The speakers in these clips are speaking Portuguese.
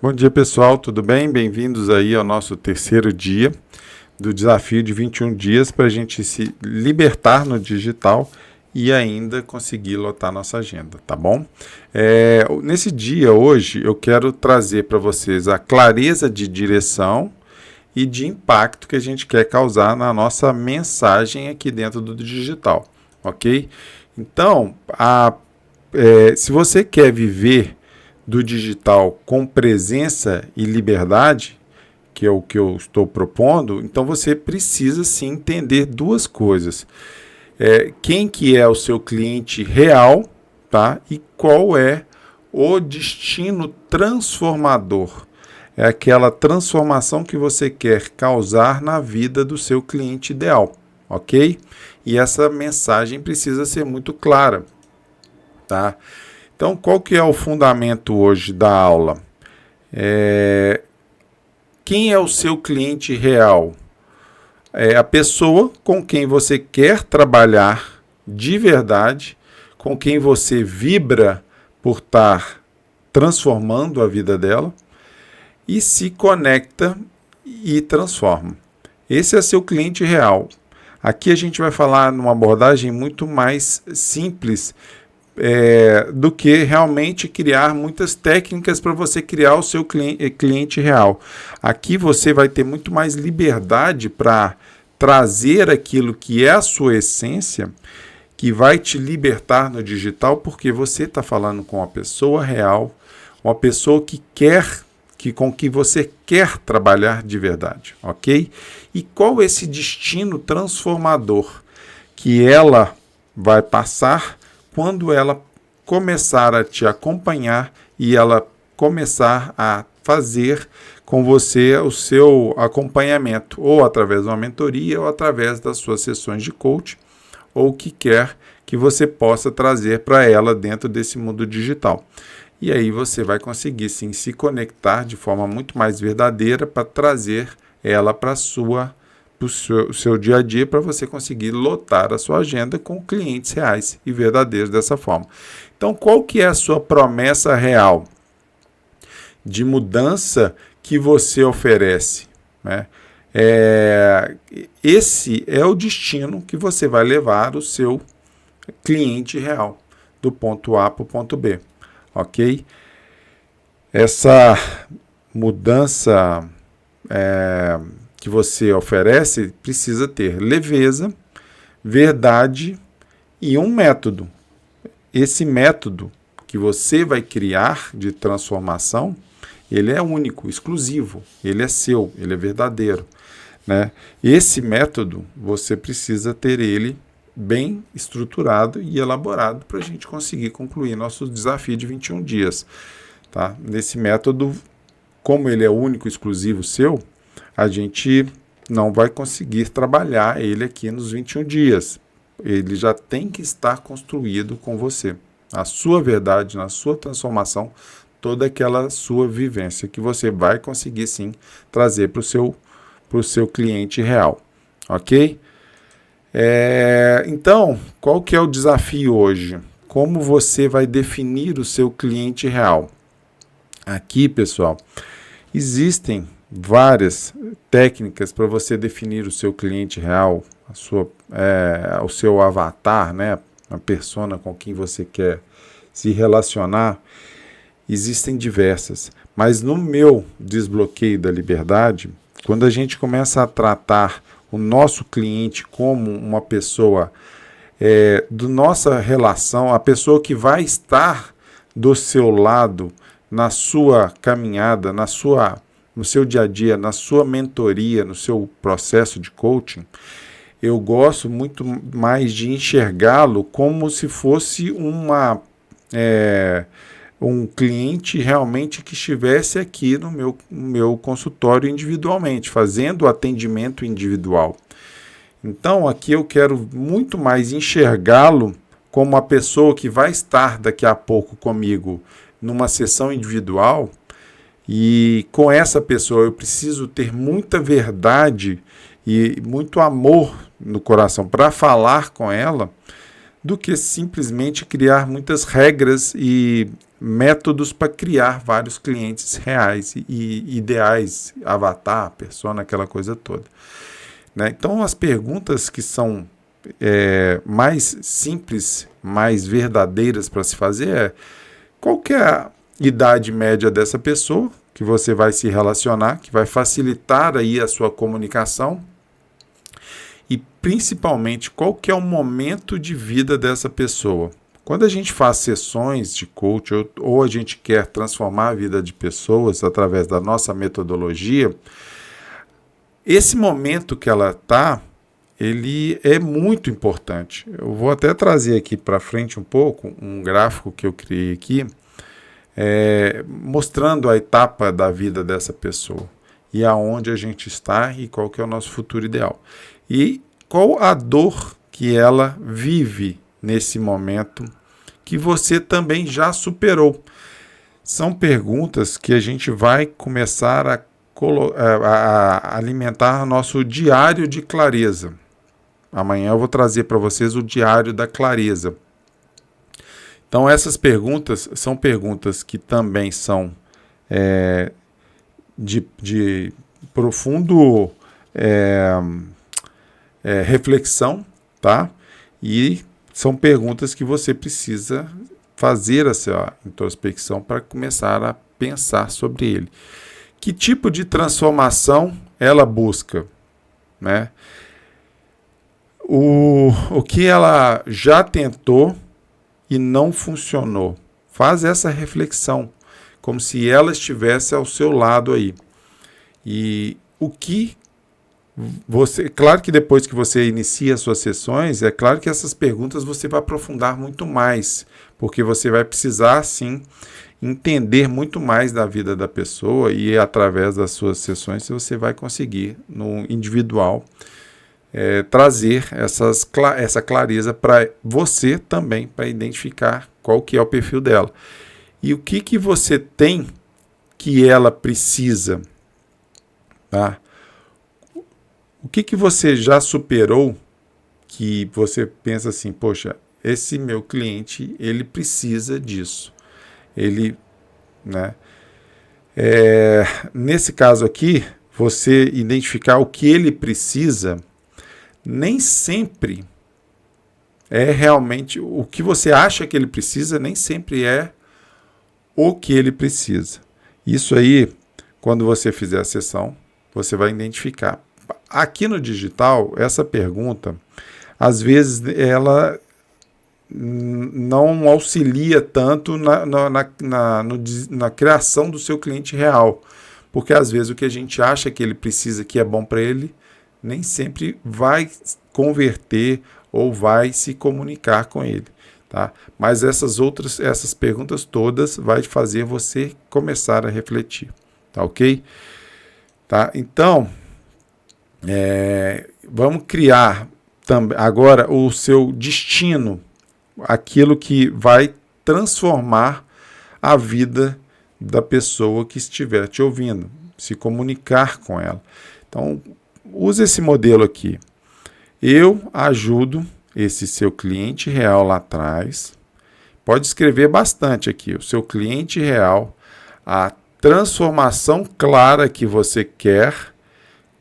Bom dia, pessoal, tudo bem? Bem-vindos aí ao nosso terceiro dia do desafio de 21 dias para a gente se libertar no digital e ainda conseguir lotar nossa agenda, tá bom? Nesse dia, hoje, eu quero trazer para vocês a clareza de direção e de impacto que a gente quer causar na nossa mensagem aqui dentro do digital, ok? Então, se você quer viver do digital com presença e liberdade, que é o que eu estou propondo, então você precisa sim entender duas coisas. Quem que é o seu cliente real, tá? E qual é o destino transformador. É aquela transformação que você quer causar na vida do seu cliente ideal, ok? E essa mensagem precisa ser muito clara, tá? Então, qual que é o fundamento hoje da aula? Quem é o seu cliente real? É a pessoa com quem você quer trabalhar de verdade, com quem você vibra por estar transformando a vida dela e se conecta e transforma. Esse é seu cliente real. Aqui a gente vai falar numa abordagem muito mais simples, do que realmente criar muitas técnicas para você criar o seu cliente real. Aqui você vai ter muito mais liberdade para trazer aquilo que é a sua essência, que vai te libertar no digital, porque você está falando com uma pessoa real, uma pessoa que com que você quer trabalhar de verdade, ok? E qual esse destino transformador que ela vai passar quando ela começar a te acompanhar e ela começar a fazer com você o seu acompanhamento, ou através de uma mentoria, ou através das suas sessões de coaching, ou o que quer que você possa trazer para ela dentro desse mundo digital. E aí você vai conseguir sim se conectar de forma muito mais verdadeira para trazer ela para o seu dia a dia, para você conseguir lotar a sua agenda com clientes reais e verdadeiros dessa forma. Então, qual que é a sua promessa real de mudança que você oferece, né? Esse é o destino que você vai levar o seu cliente real, do ponto A para o ponto B, ok? Essa mudança que você oferece precisa ter leveza, verdade e um método. Esse método que você vai criar de transformação, ele é único, exclusivo, ele é seu, ele é verdadeiro, né? Esse método, você precisa ter ele bem estruturado e elaborado para a gente conseguir concluir nosso desafio de 21 dias. Tá? Nesse método, como ele é único, exclusivo seu, a gente não vai conseguir trabalhar ele aqui nos 21 dias. Ele já tem que estar construído com você. A sua verdade, na sua transformação, toda aquela sua vivência que você vai conseguir sim trazer para o seu cliente real. Ok? Então, qual que é o desafio hoje? Como você vai definir o seu cliente real? Aqui, pessoal, existem várias técnicas para você definir o seu cliente real, o seu avatar, né? A persona com quem você quer se relacionar. Existem diversas, mas no meu desbloqueio da liberdade, quando a gente começa a tratar o nosso cliente como uma pessoa do nossa relação, a pessoa que vai estar do seu lado na sua caminhada, no seu dia a dia, na sua mentoria, no seu processo de coaching, eu gosto muito mais de enxergá-lo como se fosse um cliente realmente que estivesse aqui no meu consultório individualmente, fazendo o atendimento individual. Então, aqui eu quero muito mais enxergá-lo como uma pessoa que vai estar daqui a pouco comigo numa sessão individual, e com essa pessoa eu preciso ter muita verdade e muito amor no coração para falar com ela, do que simplesmente criar muitas regras e métodos para criar vários clientes reais e ideais, avatar, persona, aquela coisa toda. Né? Então, as perguntas que são mais simples, mais verdadeiras para se fazer é: qual que é a idade média dessa pessoa que você vai se relacionar, que vai facilitar aí a sua comunicação, e principalmente qual que é o momento de vida dessa pessoa. Quando a gente faz sessões de coach ou a gente quer transformar a vida de pessoas através da nossa metodologia, esse momento que ela está, ele é muito importante. Eu vou até trazer aqui para frente um pouco um gráfico que eu criei aqui, mostrando a etapa da vida dessa pessoa e aonde a gente está e qual que é o nosso futuro ideal. E qual a dor que ela vive nesse momento que você também já superou. São perguntas que a gente vai começar a alimentar nosso diário de clareza. Amanhã eu vou trazer para vocês o diário da clareza. Então, essas perguntas são perguntas que também são de profundo reflexão, tá? E são perguntas que você precisa fazer essa introspecção para começar a pensar sobre ele. Que tipo de transformação ela busca, né? O que ela já tentou e não funcionou. Faz essa reflexão, como se ela estivesse ao seu lado aí. E o que você... Claro que depois que você inicia as suas sessões, é claro que essas perguntas você vai aprofundar muito mais, porque você vai precisar, sim, entender muito mais da vida da pessoa, e através das suas sessões você vai conseguir, no individual, trazer essa clareza para você também, para identificar qual que é o perfil dela. E o que você tem que ela precisa, tá? O que você já superou que você pensa assim: poxa, esse meu cliente, ele precisa disso. Ele, né? Nesse caso aqui, você identificar o que ele precisa, nem sempre é realmente o que você acha que ele precisa, nem sempre é o que ele precisa. Isso aí, quando você fizer a sessão, você vai identificar. Aqui no digital, essa pergunta, às vezes, ela não auxilia tanto na criação do seu cliente real, porque às vezes o que a gente acha que ele precisa, que é bom para ele, nem sempre vai converter ou vai se comunicar com ele, tá? Mas essas perguntas todas vai fazer você começar a refletir, tá ok? Tá? Então, vamos criar agora o seu destino, aquilo que vai transformar a vida da pessoa que estiver te ouvindo, se comunicar com ela. Então, use esse modelo aqui. Eu ajudo esse seu cliente real lá atrás. Pode escrever bastante aqui. O seu cliente real, a transformação clara que você quer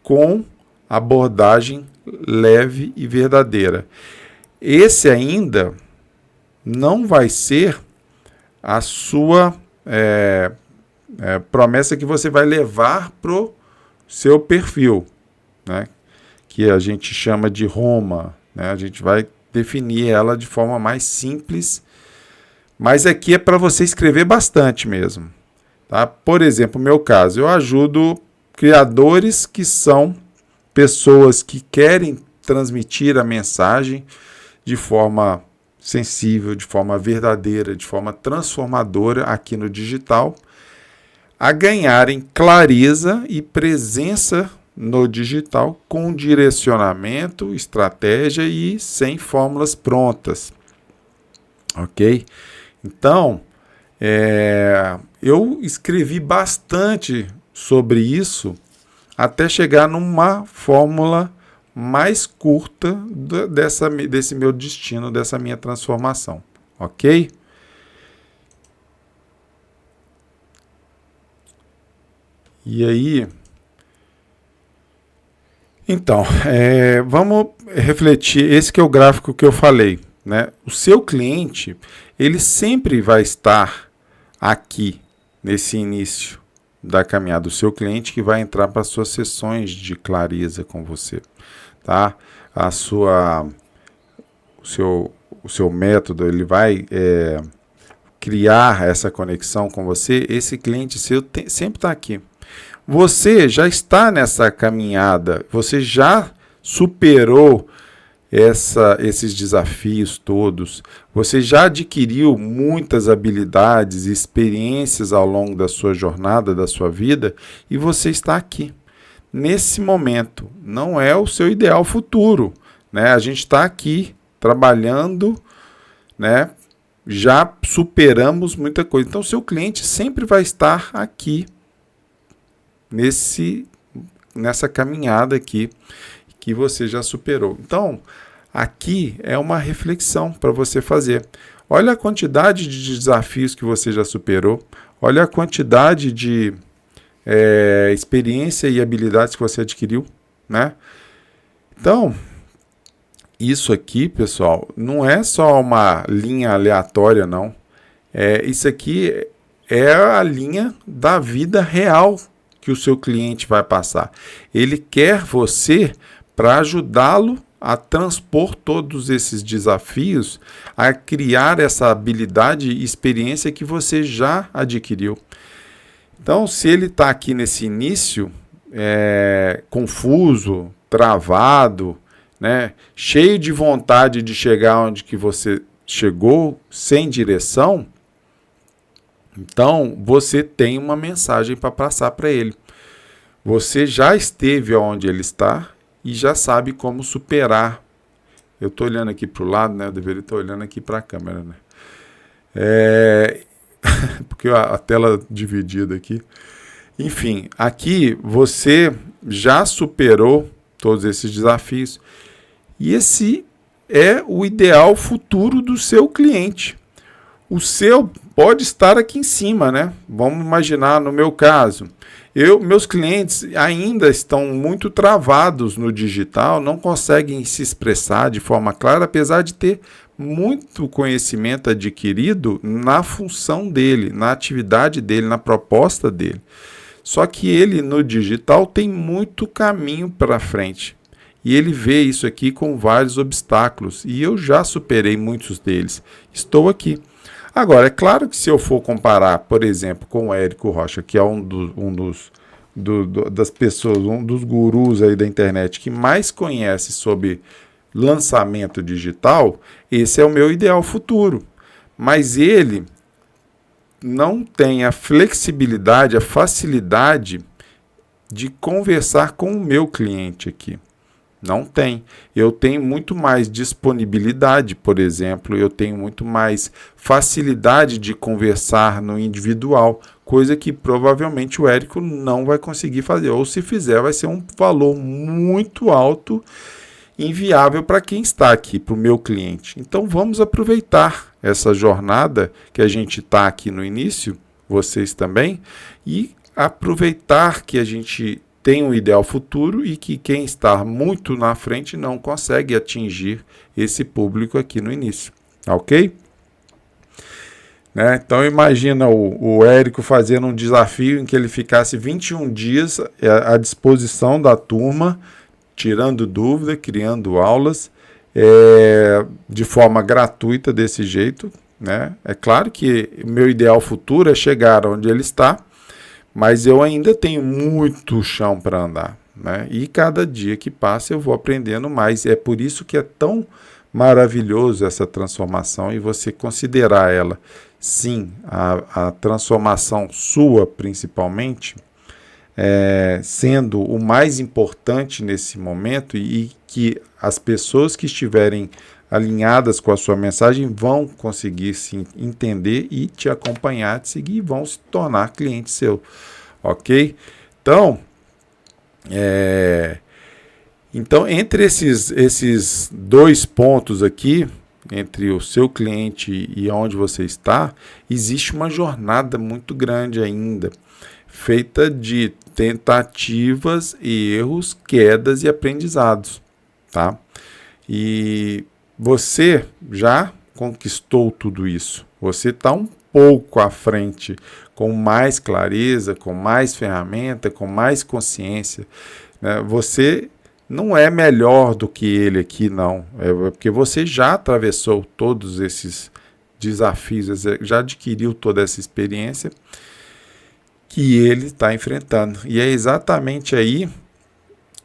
com abordagem leve e verdadeira. Esse ainda não vai ser a sua promessa que você vai levar para o seu perfil, né? Que a gente chama de Roma, né? A gente vai definir ela de forma mais simples, mas aqui é para você escrever bastante mesmo, tá? Por exemplo, no meu caso, eu ajudo criadores que são pessoas que querem transmitir a mensagem de forma sensível, de forma verdadeira, de forma transformadora aqui no digital, a ganharem clareza e presença no digital com direcionamento, estratégia e sem fórmulas prontas. Ok? Então, eu escrevi bastante sobre isso até chegar numa fórmula mais curta desse meu destino, dessa minha transformação. Ok? E aí, então, vamos refletir, esse que é o gráfico que eu falei, né? O seu cliente, ele sempre vai estar aqui, nesse início da caminhada. O seu cliente que vai entrar para as suas sessões de clareza com você, tá? O seu método, ele vai criar essa conexão com você. Esse cliente seu sempre está aqui. Você já está nessa caminhada, você já superou esses desafios todos, você já adquiriu muitas habilidades e experiências ao longo da sua jornada, da sua vida, e você está aqui. Nesse momento, não é o seu ideal futuro, né? A gente está aqui trabalhando, né? Já superamos muita coisa. Então, seu cliente sempre vai estar aqui, nessa caminhada aqui que você já superou. Então, aqui é uma reflexão para você fazer. Olha a quantidade de desafios que você já superou, olha a quantidade de experiência e habilidades que você adquiriu, né? Então, isso aqui, pessoal, não é só uma linha aleatória, não. Isso aqui é a linha da vida real que o seu cliente vai passar. Ele quer você para ajudá-lo a transpor todos esses desafios, a criar essa habilidade e experiência que você já adquiriu. Então, se ele está aqui nesse início, confuso, travado, né, cheio de vontade de chegar onde que você chegou, sem direção, então você tem uma mensagem para passar para ele. Você já esteve onde ele está e já sabe como superar. Eu estou olhando aqui para o lado, né? Eu deveria estar olhando aqui para a câmera, né? Porque a tela dividida aqui. Enfim, aqui você já superou todos esses desafios. E esse é o ideal futuro do seu cliente. O seu pode estar aqui em cima, né? Vamos imaginar no meu caso. Meus clientes ainda estão muito travados no digital, não conseguem se expressar de forma clara, apesar de ter muito conhecimento adquirido na função dele, na atividade dele, na proposta dele. Só que ele no digital tem muito caminho para frente. E ele vê isso aqui com vários obstáculos. E eu já superei muitos deles. Estou aqui. Agora, é claro que se eu for comparar, por exemplo, com o Érico Rocha, que é das pessoas, um dos gurus aí da internet que mais conhece sobre lançamento digital, esse é o meu ideal futuro. Mas ele não tem a flexibilidade, a facilidade de conversar com o meu cliente aqui. Não tem. Eu tenho muito mais disponibilidade, por exemplo, eu tenho muito mais facilidade de conversar no individual, coisa que provavelmente o Érico não vai conseguir fazer. Ou se fizer, vai ser um valor muito alto, inviável para quem está aqui, para o meu cliente. Então vamos aproveitar essa jornada que a gente está aqui no início, vocês também, e aproveitar que a gente tem um ideal futuro e que quem está muito na frente não consegue atingir esse público aqui no início, ok? Né? Então imagina o Érico fazendo um desafio em que ele ficasse 21 dias à disposição da turma, tirando dúvida, criando aulas de forma gratuita desse jeito, né? É claro que o meu ideal futuro é chegar onde ele está, mas eu ainda tenho muito chão para andar, né? E cada dia que passa eu vou aprendendo mais. É por isso que é tão maravilhoso essa transformação e você considerar ela, sim, a transformação sua principalmente, sendo o mais importante nesse momento e que as pessoas que estiverem alinhadas com a sua mensagem vão conseguir se entender e te acompanhar, te seguir e vão se tornar cliente seu, ok? Então, entre esses dois pontos aqui, entre o seu cliente e onde você está, existe uma jornada muito grande ainda. feita de tentativas e erros, quedas e aprendizados, tá? E você já conquistou tudo isso. Você está um pouco à frente, com mais clareza, com mais ferramenta, com mais consciência, né? Você não é melhor do que ele aqui, não. É porque você já atravessou todos esses desafios, já adquiriu toda essa experiência que ele está enfrentando. E é exatamente aí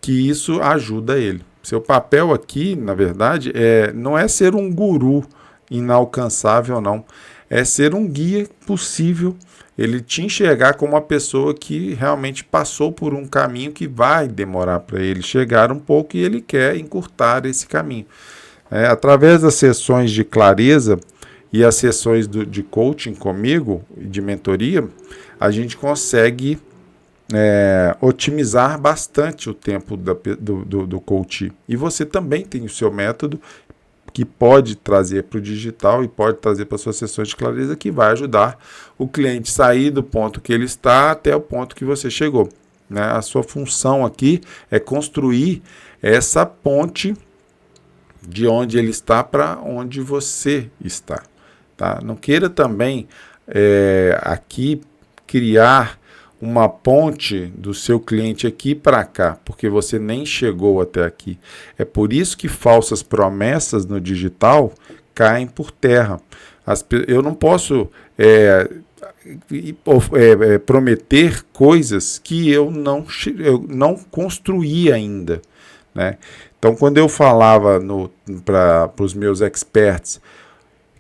que isso ajuda ele. Seu papel aqui, na verdade, não é ser um guru inalcançável, não. É ser um guia possível, ele te enxergar como uma pessoa que realmente passou por um caminho que vai demorar para ele chegar um pouco e ele quer encurtar esse caminho. Através das sessões de clareza e as sessões de coaching comigo, de mentoria, a gente consegue otimizar bastante o tempo do coach. E você também tem o seu método que pode trazer para o digital e pode trazer para suas sessões de clareza, que vai ajudar o cliente a sair do ponto que ele está até o ponto que você chegou, né? A sua função aqui é construir essa ponte de onde ele está para onde você está, tá? Não queira também aqui criar uma ponte do seu cliente aqui para cá, porque você nem chegou até aqui. É por isso que falsas promessas no digital caem por terra. Eu não posso prometer coisas que eu não construí ainda, né? Então, quando eu falava para os meus experts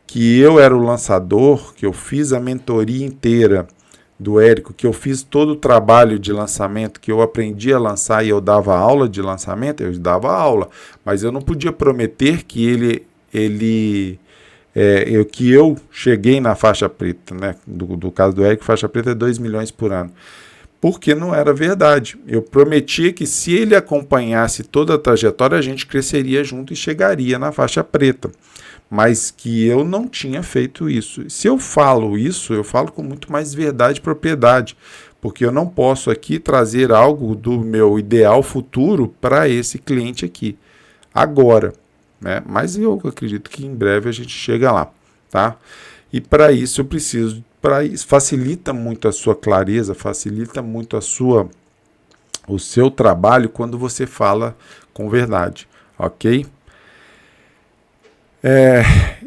que eu era o lançador, que eu fiz a mentoria inteira do Érico, que eu fiz todo o trabalho de lançamento, que eu aprendi a lançar e eu dava aula de lançamento, eu dava aula, mas eu não podia prometer que que eu cheguei na faixa preta, né? Do caso do Érico, faixa preta é 2 milhões por ano, porque não era verdade. Eu prometia que se ele acompanhasse toda a trajetória, a gente cresceria junto e chegaria na faixa preta, mas que eu não tinha feito isso. Se eu falo isso, eu falo com muito mais verdade e propriedade, porque eu não posso aqui trazer algo do meu ideal futuro para esse cliente aqui, agora, né? Mas eu acredito que em breve a gente chega lá, tá? E para isso eu preciso, facilita muito a sua clareza, facilita muito o seu trabalho quando você fala com verdade, ok?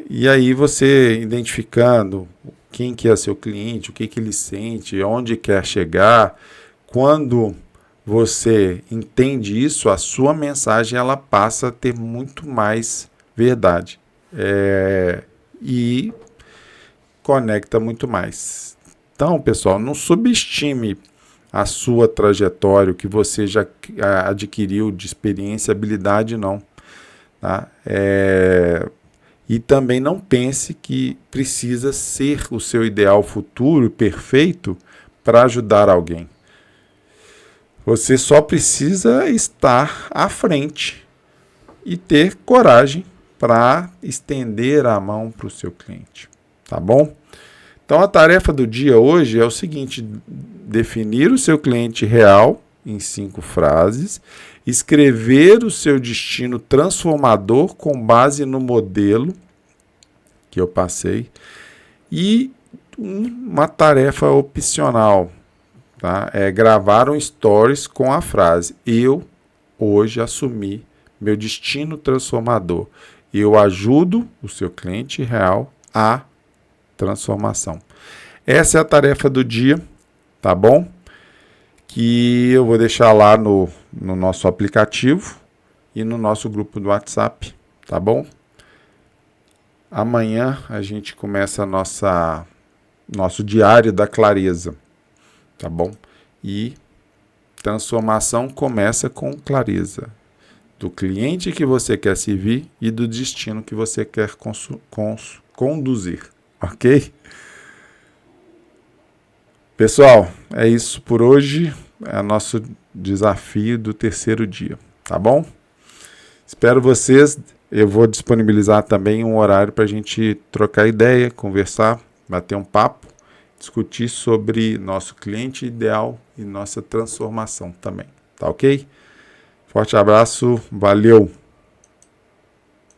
E aí você identificando quem que é seu cliente, o que ele sente, onde quer chegar, quando você entende isso, a sua mensagem ela passa a ter muito mais verdade e conecta muito mais. Então, pessoal, não subestime a sua trajetória, o que você já adquiriu de experiência e habilidade, não. Tá? E também não pense que precisa ser o seu ideal futuro perfeito para ajudar alguém. Você só precisa estar à frente e ter coragem para estender a mão para o seu cliente. Tá bom? Então a tarefa do dia hoje é o seguinte: definir o seu cliente real em 5 frases, escrever o seu destino transformador com base no modelo que eu passei e uma tarefa opcional, tá? É gravar um stories com a frase: eu hoje assumi meu destino transformador. Eu ajudo o seu cliente real a transformação. Essa é a tarefa do dia, tá bom? Que eu vou deixar lá no nosso aplicativo e no nosso grupo do WhatsApp, tá bom? Amanhã a gente começa nosso diário da clareza, tá bom? E transformação começa com clareza do cliente que você quer servir e do destino que você quer conduzir, ok? Pessoal, é isso por hoje. É o nosso desafio do 3º dia, tá bom? Espero vocês. Eu vou disponibilizar também um horário para a gente trocar ideia, conversar, bater um papo. discutir sobre nosso cliente ideal e nossa transformação também. Tá ok? Forte abraço, valeu!